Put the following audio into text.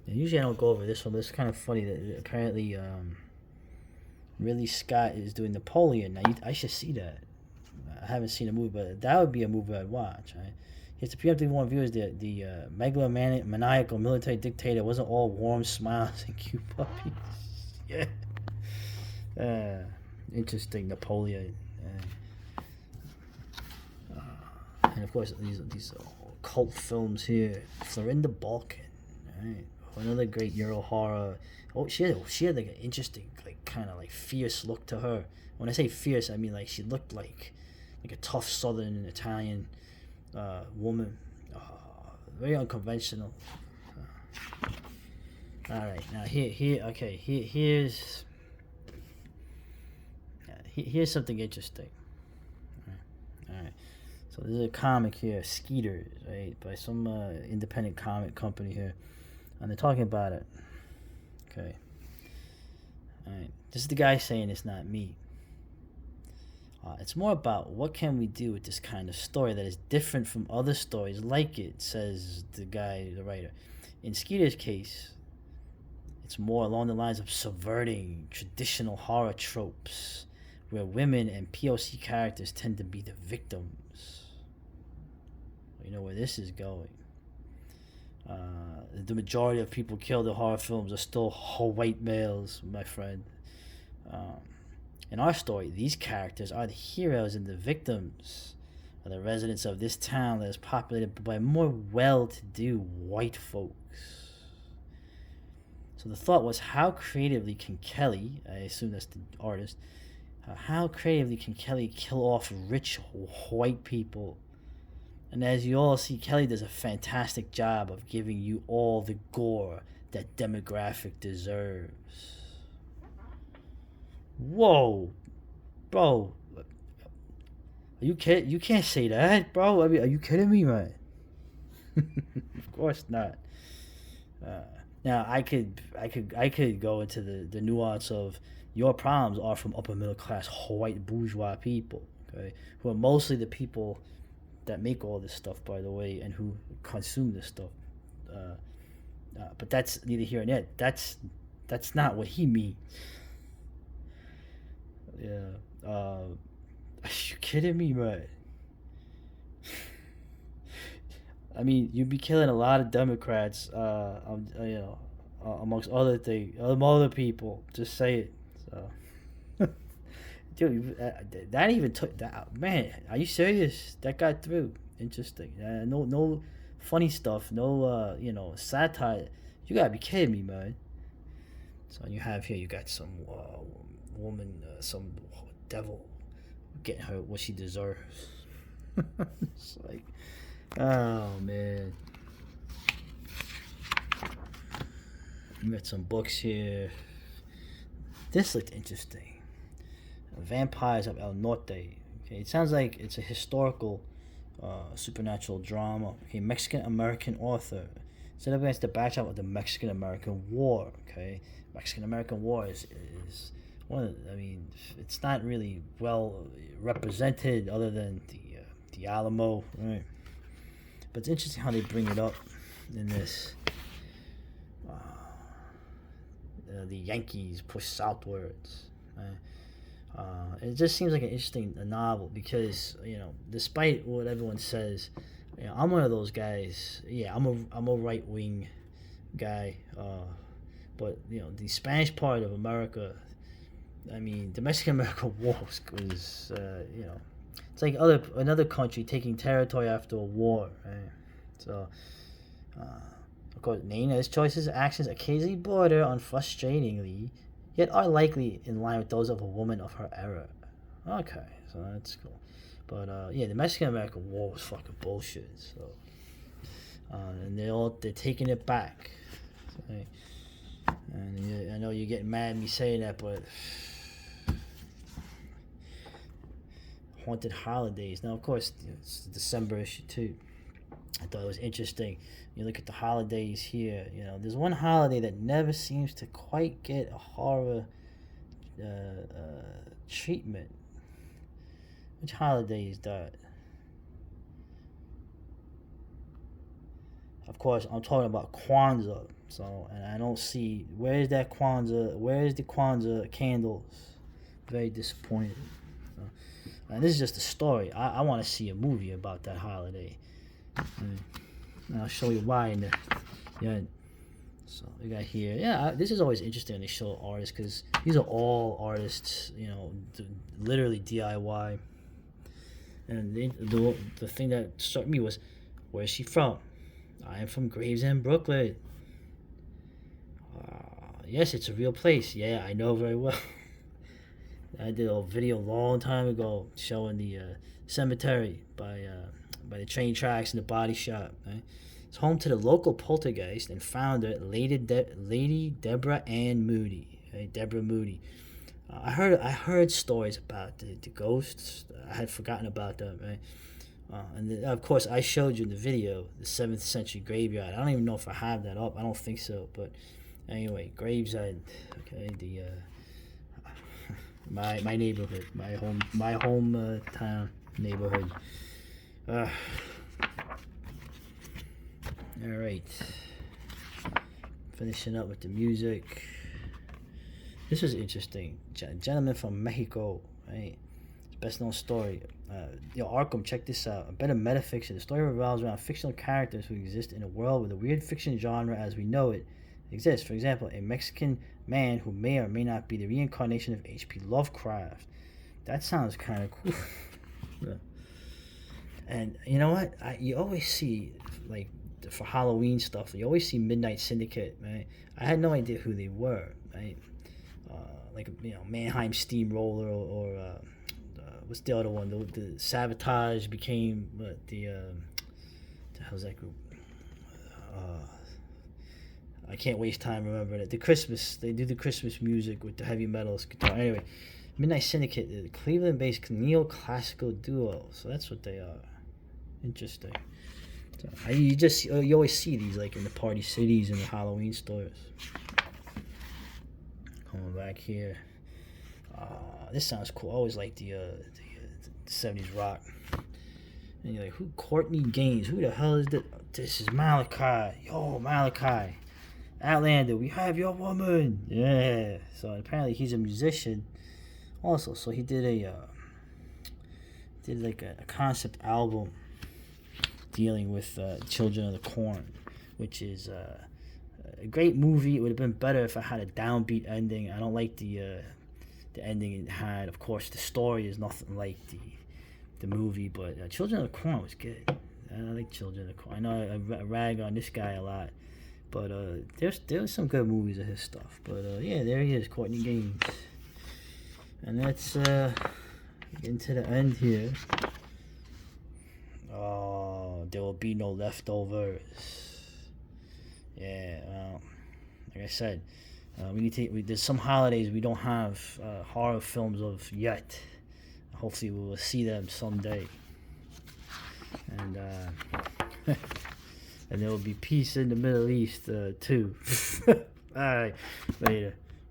Usually I don't go over this one, but it's kind of funny that apparently Ridley Scott is doing Napoleon. Now I should see that. I haven't seen a movie, but that would be a movie I'd watch. Right? Here's the preemptive one viewers. The megalomaniac, maniacal military dictator wasn't all warm smiles and cute puppies. Yeah. Interesting Napoleon. And of course these cult films here. Florinda Balkan. Right. Another great Euro horror. Oh, she had like an interesting, like kind of like fierce look to her. When I say fierce, I mean like she looked like a tough Southern Italian woman. Very unconventional. All right, now here's something interesting. All right. So there's a comic here, Skeeters, right, by some independent comic company here, and they're talking about it. Okay. All right. This is the guy saying it's not me. It's more about what can we do with this kind of story that is different from other stories like it, says the guy, the writer. In Skeeter's case, it's more along the lines of subverting traditional horror tropes where women and POC characters tend to be the victims. You know where this is going. The majority of people killed in horror films are still white males, my friend. In our story, these characters are the heroes and the victims are the residents of this town that is populated by more well-to-do white folks. So the thought was, how creatively can Kelly, I assume that's the artist, how creatively can Kelly kill off rich white people? And as you all see, Kelly does a fantastic job of giving you all the gore that demographic deserves. Whoa, bro, are you kidding? You can't say that, bro. I mean, are you kidding me, man? Of course not. Uh, Now I could go into the nuance of your problems are from upper middle class white bourgeois people, okay, who are mostly the people that make all this stuff, by the way, and who consume this stuff. But that's neither here nor there. That's not what he means. Yeah. Are you kidding me, man? I mean, you'd be killing a lot of Democrats, amongst other things, other people. Just say it. So, dude, that even took that. Man, are you serious? That got through. Interesting. No funny stuff. No, satire. You gotta be kidding me, man. So you have here, you got some woman, some devil, getting her what she deserves. It's like, oh man. We got some books here. This looked interesting. Vampires of El Norte. Okay, it sounds like it's a historical, supernatural drama. Okay, Mexican American author. Set up against the backdrop of the Mexican American War. Okay, Mexican American War is one of I mean, it's not really well represented other than the Alamo. Right? But it's interesting how they bring it up in this. The Yankees push southwards. It just seems like an interesting novel because despite what everyone says, I'm one of those guys. Yeah, I'm a right wing guy. But the Spanish part of America. I mean, the Mexican American War was it's like another country taking territory after a war, right? So. Of course, Nana's choices and actions occasionally border on frustratingly, yet are likely in line with those of a woman of her era. Okay, so that's cool. But the Mexican American War was fucking bullshit. So, and they're taking it back. So, and I know you're getting mad at me saying that, but Haunted Holidays. Now, of course, it's the December issue too. I thought it was interesting. You look at the holidays here. There's one holiday that never seems to quite get a horror treatment. Which holiday is that? of course, I'm talking about Kwanzaa. So, and I don't see where's that Kwanzaa? Where's the Kwanzaa candles? Very disappointed. And this is just a story. I want to see a movie about that holiday. And I'll show you why in the end. So we got here. Yeah, this is always interesting when they show artists because these are all artists, you know, literally DIY. And the thing that struck me was, where's she from? I am from Gravesend, Brooklyn. Yes, it's a real place. Yeah, I know very well. I did a video a long time ago showing the cemetery by the train tracks and the body shop. Right? It's home to the local poltergeist and founder, Lady Deborah Ann Moody. Right? Deborah Moody. I heard stories about the ghosts. I had forgotten about them. Right? Of course, I showed you in the video the 7th century graveyard. I don't even know if I have that up. I don't think so. But anyway, Gravesend. Okay, the my neighborhood, my home town neighborhood. All right, finishing up with the music. This is interesting. Gentleman from Mexico, right? Best known story. Arkham, check this out. A bit of metafiction. The story revolves around fictional characters who exist in a world where the weird fiction genre as we know it exists. For example, a Mexican man who may or may not be the reincarnation of H.P. Lovecraft. That sounds kind of cool. Yeah. And you know what? You always see, like, for Halloween stuff, you always see Midnight Syndicate, right? I had no idea who they were, right? Like, you know, Mannheim Steamroller or what's the other one? The Sabotage became the hell's that group? I can't waste time remembering it. They do the Christmas music with the heavy metal guitar. Anyway, Midnight Syndicate, the Cleveland-based neoclassical duo. So that's what they are. Interesting. So you always see these like in the Party Cities and the Halloween stores. Coming back here. This sounds cool. I always like the 70s rock. And you're like, who? Courtney Gaines. Who the hell is this? This is Malachi. Yo, Malachi. Outlander, we have your woman. Yeah. So apparently he's a musician. Also, so he did a concept album dealing with Children of the Corn, which is a great movie. It would have been better if I had a downbeat ending. I don't like the ending it had. Of course, the story is nothing like the movie, but Children of the Corn was good. I like Children of the Corn. I know I rag on this guy a lot, but there's some good movies of his stuff. But yeah, there he is, Courtney Gaines. And that's getting to the end here. Oh, there will be no leftovers. Yeah, like I said, there's some holidays we don't have horror films of yet. Hopefully we will see them someday. And and there will be peace in the Middle East too. All right, later.